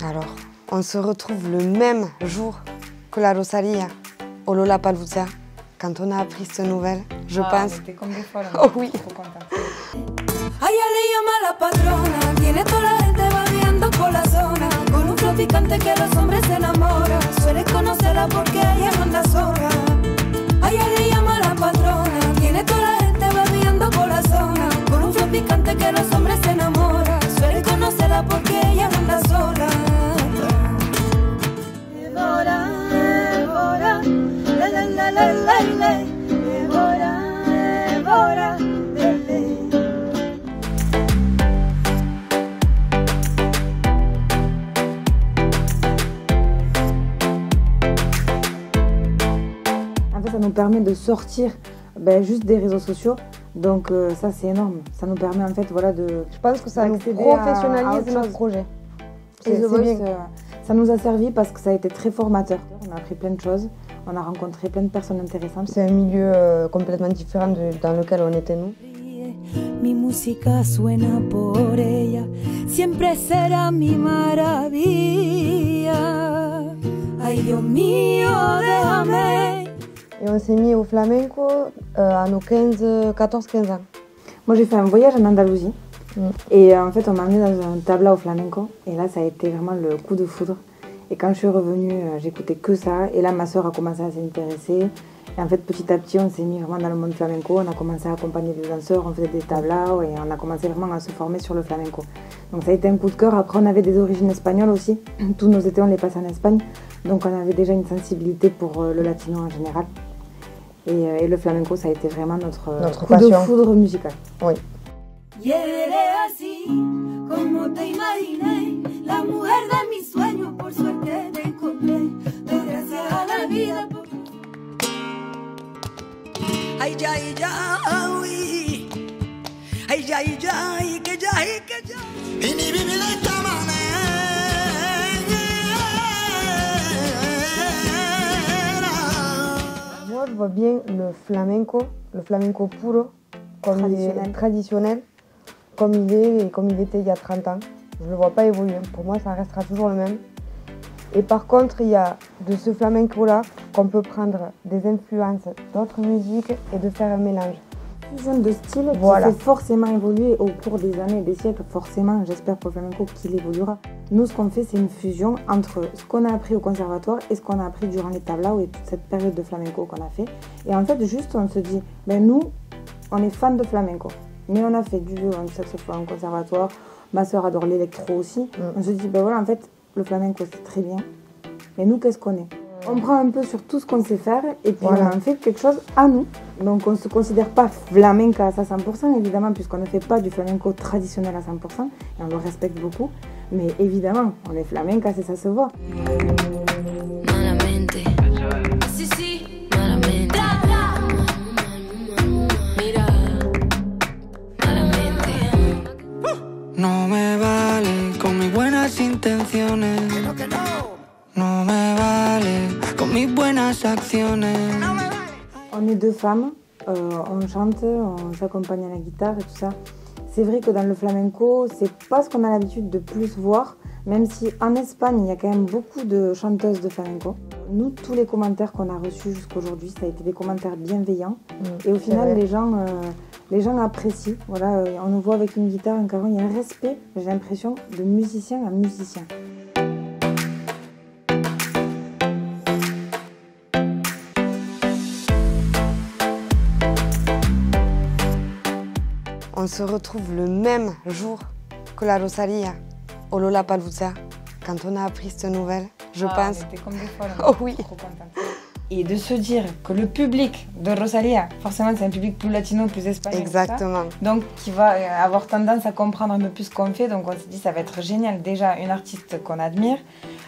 Alors, on se retrouve le même jour que la Rosalía au Lollapalooza. Quand on a appris cette nouvelle, je pense... On était comme des folles, oh oui. Trop contente. A ella le llama la patrona, tiene toda la gente vagueando por la zona, con un flow picante que los hombres se enamoran, suele conocerla porque ella no anda sola. A ella le llama la patrona, tiene toda la gente vagueando por la zona, con un flow picante que los hombres se enamoran, suele conocerla porque ella no anda sola. Evora, Evora, la la la la la la, Evora, Evora, lele. En fait, ça nous permet de sortir juste des réseaux sociaux. Donc ça, c'est énorme. Ça nous permet en fait voilà, de... Je pense que ça nous professionnalise notre projet. Et The Voice, ça nous a servi parce que ça a été très formateur. On a appris plein de choses, on a rencontré plein de personnes intéressantes. C'est un milieu complètement différent dans lequel on était nous. Mi música suena por ella, siempre será mi maravilla. Ay, Dios mío, déjame. Et on s'est mis au flamenco à nos 14-15 ans. Moi, j'ai fait un voyage en Andalousie. Et en fait, on m'a emmené dans un tabla au flamenco. Et là, ça a été vraiment le coup de foudre. Et quand je suis revenue, j'écoutais que ça. Et là, ma sœur a commencé à s'intéresser. Et en fait, petit à petit, on s'est mis vraiment dans le monde flamenco. On a commencé à accompagner des danseurs, on faisait des tablas et on a commencé vraiment à se former sur le flamenco. Donc ça a été un coup de cœur. Après, on avait des origines espagnoles aussi. Tous nos étés, on les passait en Espagne. Donc on avait déjà une sensibilité pour le latino en général. Et le flamenco, ça a été vraiment notre coup de foudre musical. Oui. Y eres así, como te imaginé, la mujer de mis sueños, por suerte te encontré, doy gracias a la vida por... Ay, ya, uy. Ay, ya, que ya. Y ni vivir de esta manera. Moi, je vois bien le flamenco puro, comme traditionnel, comme il est et comme il était il y a 30 ans. Je ne le vois pas évoluer. Pour moi, ça restera toujours le même. Et par contre, il y a de ce flamenco-là qu'on peut prendre des influences d'autres musiques et de faire un mélange. Fusion de style qui fait forcément évoluer au cours des années et des siècles. Forcément, j'espère pour le flamenco qu'il évoluera. Nous, ce qu'on fait, c'est une fusion entre ce qu'on a appris au conservatoire et ce qu'on a appris durant les tablas et toute cette période de flamenco qu'on a fait. Et en fait, juste, on se dit, nous, on est fans de flamenco. Mais on a fait du violon, du saxophone au conservatoire. Ma sœur adore l'électro aussi. On se dit, voilà, en fait, le flamenco, c'est très bien. Mais nous, qu'est-ce qu'on est? On prend un peu sur tout ce qu'on sait faire et puis on en fait quelque chose à nous. Donc on ne se considère pas flamenca à 100% évidemment, puisqu'on ne fait pas du flamenco traditionnel à 100% et on le respecte beaucoup. Mais évidemment, on est flamenca, c'est ça se voit. No me vale con mis buenas intenciones. No me vale con mis buenas acciones. On est deux femmes, on chante, on s'accompagne à la guitare et tout ça. C'est vrai que dans le flamenco, c'est pas ce qu'on a l'habitude de plus voir, même si en Espagne, il y a quand même beaucoup de chanteuses de flamenco. Nous, tous les commentaires qu'on a reçus jusqu'aujourd'hui, ça a été des commentaires bienveillants. Et au final, les gens apprécient. Voilà, on nous voit avec une guitare, un caron, il y a un respect, j'ai l'impression, de musicien à musicien. On se retrouve le même jour que la Rosalía au Lollapalooza. Quand on a appris cette nouvelle, je pense... On était comme des folles, oh oui. Trop contente. Et de se dire que le public de Rosalía, forcément c'est un public plus latino, plus espagnol. Exactement. Donc qui va avoir tendance à comprendre un peu plus ce qu'on fait. Donc on s'est dit ça va être génial. Déjà une artiste qu'on admire,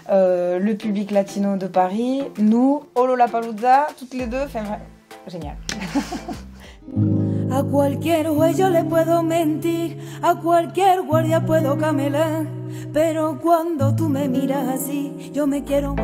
le public latino de Paris, nous, au Lollapalooza, toutes les deux, enfin génial. A cualquier juez yo le puedo mentir, a cualquier guardia puedo camelar, pero cuando tú me miras así, yo me quiero...